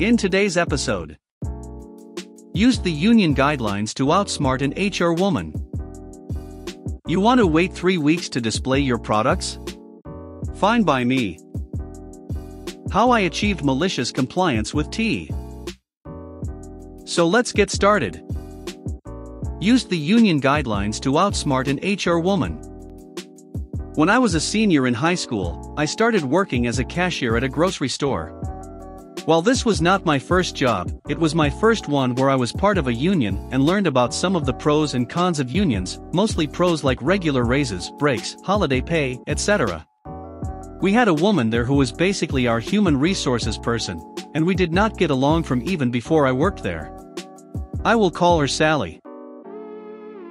In today's episode, used the union guidelines to outsmart an HR woman. You want to wait 3 weeks to display your products? Fine by me. How I achieved malicious compliance with T. So let's get started. Used the union guidelines to outsmart an HR woman. When I was a senior in high school, I started working as a cashier at a grocery store. While this was not my first job, it was my first one where I was part of a union and learned about some of the pros and cons of unions, mostly pros like regular raises, breaks, holiday pay, etc. We had a woman there who was basically our human resources person, and we did not get along from even before I worked there. I will call her Sally.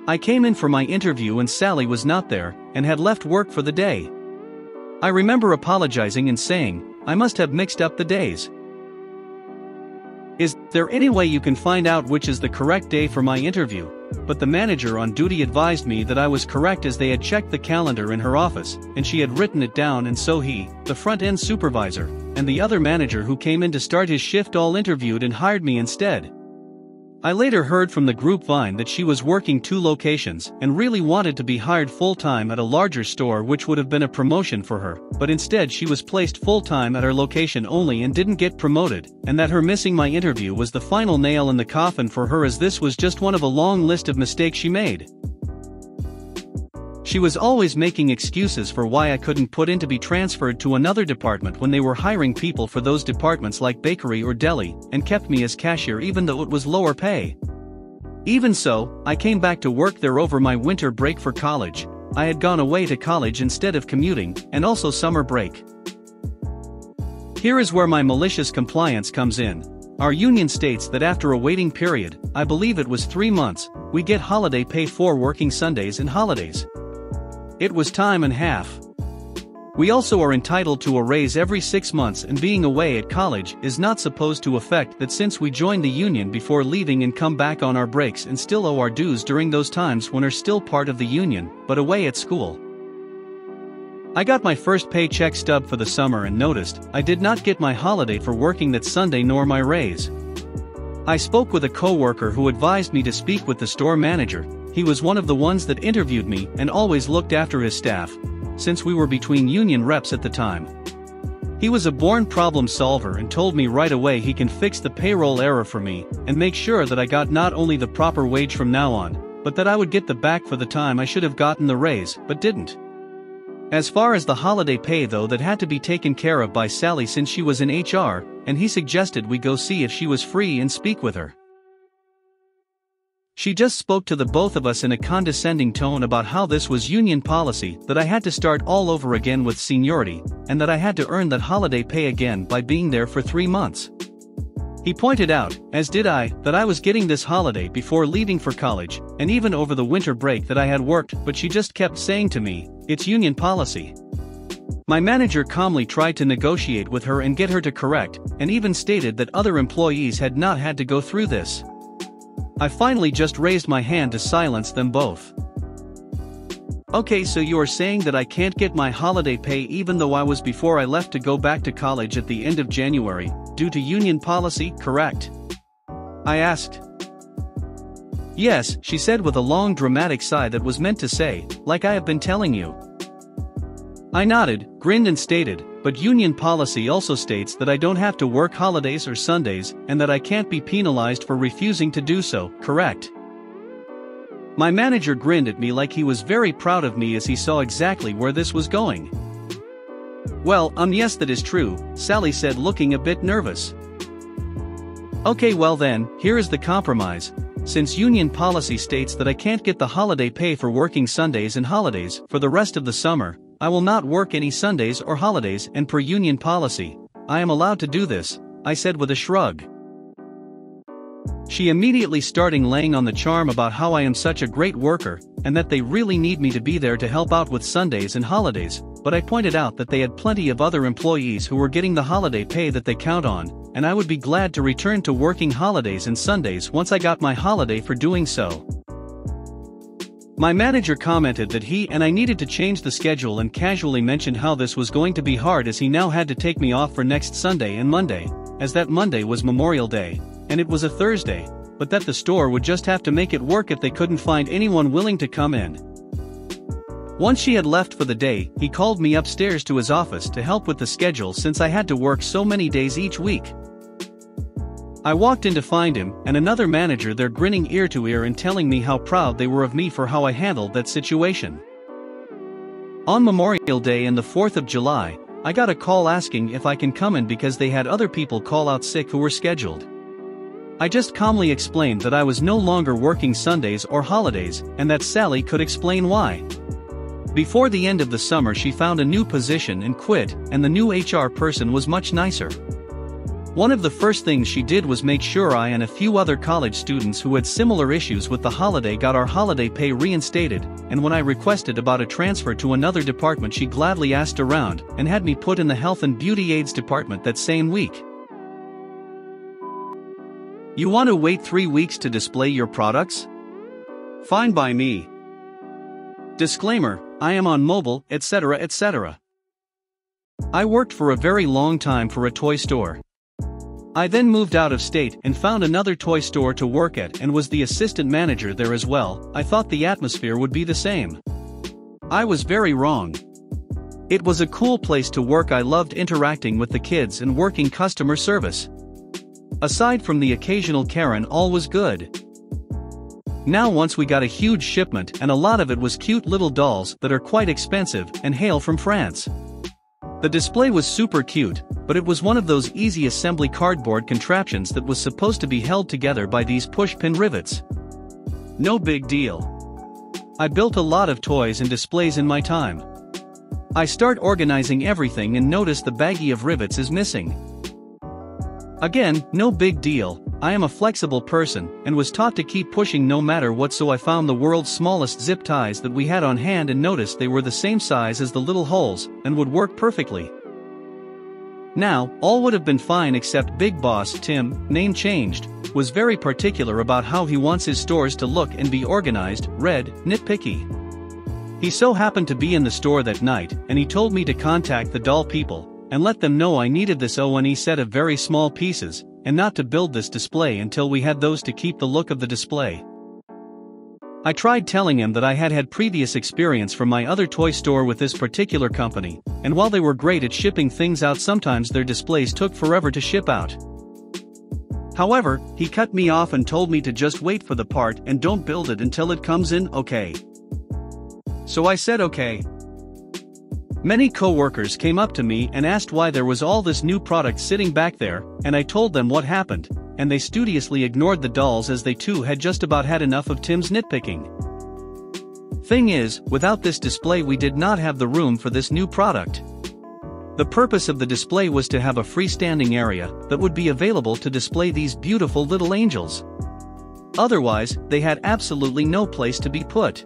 I came in for my interview and Sally was not there, and had left work for the day. I remember apologizing and saying, I must have mixed up the days. Is there any way you can find out which is the correct day for my interview? But the manager on duty advised me that I was correct as they had checked the calendar in her office, and she had written it down, and so he, the front-end supervisor, and the other manager who came in to start his shift all interviewed and hired me instead. I later heard from the grapevine that she was working 2 locations and really wanted to be hired full-time at a larger store, which would have been a promotion for her, but instead she was placed full-time at her location only and didn't get promoted, and that her missing my interview was the final nail in the coffin for her, as this was just one of a long list of mistakes she made. She was always making excuses for why I couldn't put in to be transferred to another department when they were hiring people for those departments like bakery or deli, and kept me as cashier even though it was lower pay. Even so, I came back to work there over my winter break for college. I had gone away to college instead of commuting, and also summer break. Here is where my malicious compliance comes in. Our union states that after a waiting period, I believe it was 3 months, we get holiday pay for working Sundays and holidays. It was time and half. We also are entitled to a raise every 6 months, and being away at college is not supposed to affect that, since we joined the union before leaving and come back on our breaks and still owe our dues during those times when are still part of the union, but away at school. I got my first paycheck stub for the summer and noticed I did not get my holiday for working that Sunday nor my raise. I spoke with a coworker who advised me to speak with the store manager. He was one of the ones that interviewed me and always looked after his staff, since we were between union reps at the time. He was a born problem solver and told me right away he can fix the payroll error for me and make sure that I got not only the proper wage from now on, but that I would get the back for the time I should have gotten the raise, but didn't. As far as the holiday pay though, that had to be taken care of by Sally since she was in HR, and he suggested we go see if she was free and speak with her. She just spoke to the both of us in a condescending tone about how this was union policy, that I had to start all over again with seniority, and that I had to earn that holiday pay again by being there for 3 months. He pointed out, as did I, that I was getting this holiday before leaving for college, and even over the winter break that I had worked, but she just kept saying to me, "It's union policy." My manager calmly tried to negotiate with her and get her to correct, and even stated that other employees had not had to go through this. I finally just raised my hand to silence them both. Okay, so you are saying that I can't get my holiday pay even though I was before I left to go back to college at the end of January, due to union policy, correct? I asked. Yes, she said with a long dramatic sigh that was meant to say, like I have been telling you. I nodded, grinned and stated, but union policy also states that I don't have to work holidays or Sundays, and that I can't be penalized for refusing to do so, correct? My manager grinned at me like he was very proud of me as he saw exactly where this was going. Well, yes, that is true, Sally said, looking a bit nervous. Okay, well then, here is the compromise. Since union policy states that I can't get the holiday pay for working Sundays and holidays for the rest of the summer, I will not work any Sundays or holidays, and per union policy, I am allowed to do this, I said with a shrug. She immediately started laying on the charm about how I am such a great worker, and that they really need me to be there to help out with Sundays and holidays, but I pointed out that they had plenty of other employees who were getting the holiday pay that they count on, and I would be glad to return to working holidays and Sundays once I got my holiday for doing so. My manager commented that he and I needed to change the schedule and casually mentioned how this was going to be hard as he now had to take me off for next Sunday and Monday, as that Monday was Memorial Day, and it was a Thursday, but that the store would just have to make it work if they couldn't find anyone willing to come in. Once she had left for the day, he called me upstairs to his office to help with the schedule since I had to work so many days each week. I walked in to find him and another manager there grinning ear to ear and telling me how proud they were of me for how I handled that situation. On Memorial Day and the 4th of July, I got a call asking if I can come in because they had other people call out sick who were scheduled. I just calmly explained that I was no longer working Sundays or holidays and that Sally could explain why. Before the end of the summer she found a new position and quit, and the new HR person was much nicer. One of the first things she did was make sure I and a few other college students who had similar issues with the holiday got our holiday pay reinstated, and when I requested about a transfer to another department she gladly asked around and had me put in the health and beauty aids department that same week. You want to wait 3 weeks to display your products? Fine by me. Disclaimer, I am on mobile, etc. etc. I worked for a very long time for a toy store. I then moved out of state and found another toy store to work at and was the assistant manager there as well. I thought the atmosphere would be the same. I was very wrong. It was a cool place to work. I loved interacting with the kids and working customer service. Aside from the occasional Karen, all was good. Now once we got a huge shipment and a lot of it was cute little dolls that are quite expensive and hail from France. The display was super cute, but it was one of those easy assembly cardboard contraptions that was supposed to be held together by these push-pin rivets. No big deal. I built a lot of toys and displays in my time. I start organizing everything and notice the baggie of rivets is missing. Again, no big deal. I am a flexible person and was taught to keep pushing no matter what, so I found the world's smallest zip ties that we had on hand and noticed they were the same size as the little holes and would work perfectly. Now, all would have been fine except Big Boss Tim, name changed, was very particular about how he wants his stores to look and be organized, nitpicky. He so happened to be in the store that night and he told me to contact the doll people and let them know I needed this O&E set of very small pieces, and not to build this display until we had those to keep the look of the display. I tried telling him that I had had previous experience from my other toy store with this particular company, and while they were great at shipping things out, sometimes their displays took forever to ship out. However, he cut me off and told me to just wait for the part and don't build it until it comes in, okay? So I said okay. Many co-workers came up to me and asked why there was all this new product sitting back there, and I told them what happened, and they studiously ignored the dolls as they too had just about had enough of Tim's nitpicking. Thing is, without this display we did not have the room for this new product. The purpose of the display was to have a freestanding area that would be available to display these beautiful little angels. Otherwise, they had absolutely no place to be put.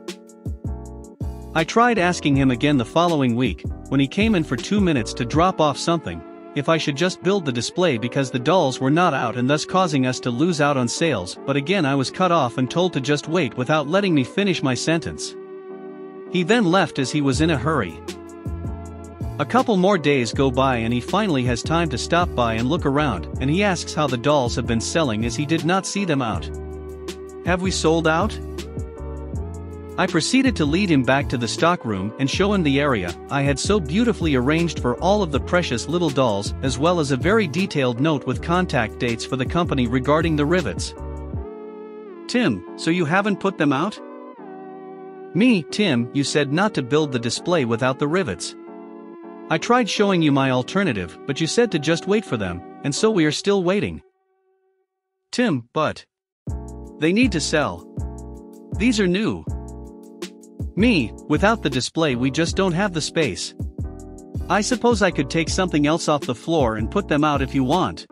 I tried asking him again the following week, when he came in for 2 minutes to drop off something, if I should just build the display because the dolls were not out and thus causing us to lose out on sales, but again I was cut off and told to just wait without letting me finish my sentence. He then left as he was in a hurry. A couple more days go by and he finally has time to stop by and look around, and he asks how the dolls have been selling as he did not see them out. Have we sold out? I proceeded to lead him back to the stockroom and show him the area I had so beautifully arranged for all of the precious little dolls, as well as a very detailed note with contact dates for the company regarding the rivets. Tim, so you haven't put them out? Me, Tim, you said not to build the display without the rivets. I tried showing you my alternative, but you said to just wait for them, and so we are still waiting. Tim, but they need to sell. These are new. Me, without the display we just don't have the space. I suppose I could take something else off the floor and put them out if you want.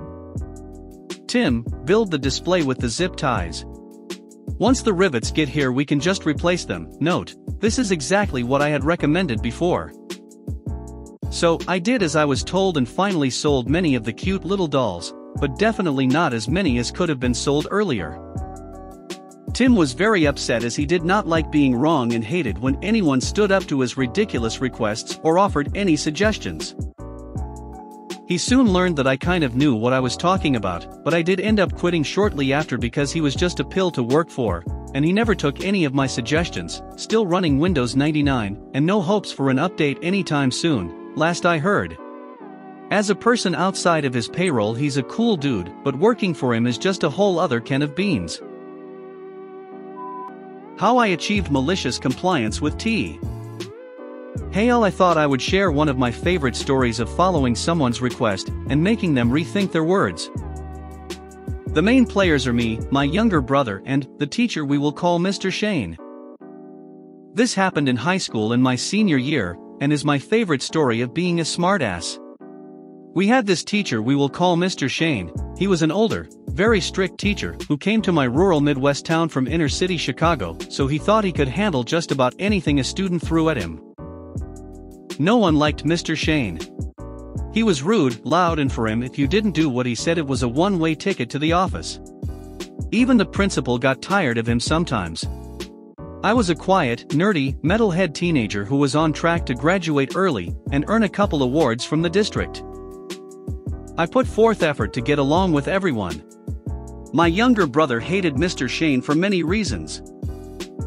Tim, build the display with the zip ties. Once the rivets get here we can just replace them. Note, this is exactly what I had recommended before. So, I did as I was told and finally sold many of the cute little dolls, but definitely not as many as could have been sold earlier. Tim was very upset as he did not like being wrong and hated when anyone stood up to his ridiculous requests or offered any suggestions. He soon learned that I kind of knew what I was talking about, but I did end up quitting shortly after because he was just a pill to work for, and he never took any of my suggestions, still running Windows 99, and no hopes for an update anytime soon, last I heard. As a person outside of his payroll he's a cool dude, but working for him is just a whole other can of beans. How I achieved malicious compliance with T. Hey all, I thought I would share one of my favorite stories of following someone's request and making them rethink their words. The main players are me, my younger brother, and the teacher we will call Mr. Shane. This happened in high school in my senior year, and is my favorite story of being a smartass. We had this teacher we will call Mr. Shane. He was an older, very strict teacher who came to my rural Midwest town from inner city Chicago, so he thought he could handle just about anything a student threw at him. No one liked Mr. Shane. He was rude, loud, and for him if you didn't do what he said it was a one-way ticket to the office. Even the principal got tired of him sometimes. I was a quiet, nerdy, metalhead teenager who was on track to graduate early and earn a couple awards from the district. I put forth effort to get along with everyone. My younger brother hated Mr. Shane for many reasons.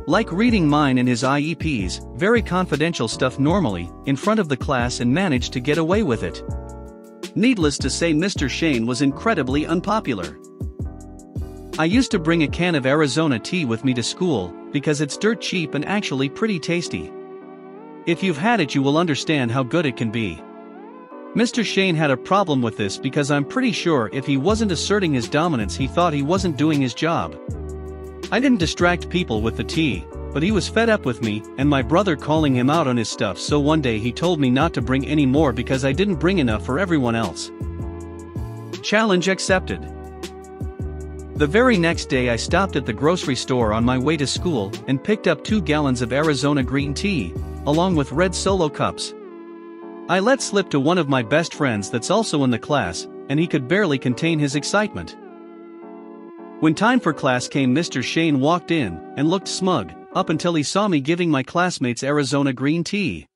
Like reading mine and his IEPs, very confidential stuff normally, in front of the class and managed to get away with it. Needless to say, Mr. Shane was incredibly unpopular. I used to bring a can of Arizona tea with me to school, because it's dirt cheap and actually pretty tasty. If you've had it you will understand how good it can be. Mr. Shane had a problem with this because I'm pretty sure if he wasn't asserting his dominance he thought he wasn't doing his job. I didn't distract people with the tea, but he was fed up with me and my brother calling him out on his stuff, so one day he told me not to bring any more because I didn't bring enough for everyone else. Challenge accepted. The very next day I stopped at the grocery store on my way to school and picked up 2 gallons of Arizona green tea, along with red Solo cups. I let slip to one of my best friends that's also in the class, and he could barely contain his excitement. When time for class came, Mr. Shane walked in and looked smug, up until he saw me giving my classmates Arizona green tea.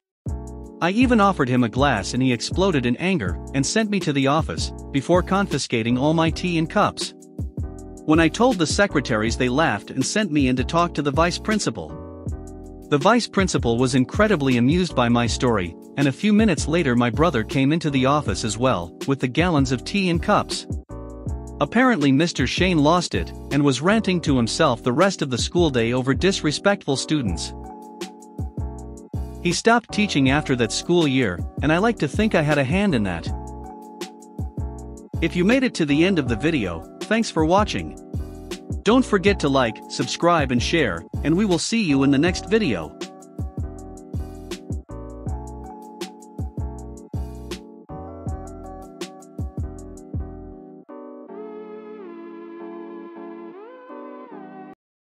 I even offered him a glass and he exploded in anger and sent me to the office, before confiscating all my tea and cups. When I told the secretaries they laughed and sent me in to talk to the vice principal. The vice principal was incredibly amused by my story, and a few minutes later my brother came into the office as well, with the gallons of tea and cups. Apparently Mr. Shane lost it, and was ranting to himself the rest of the school day over disrespectful students. He stopped teaching after that school year, and I like to think I had a hand in that. If you made it to the end of the video, thanks for watching. Don't forget to like, subscribe and share, and we will see you in the next video.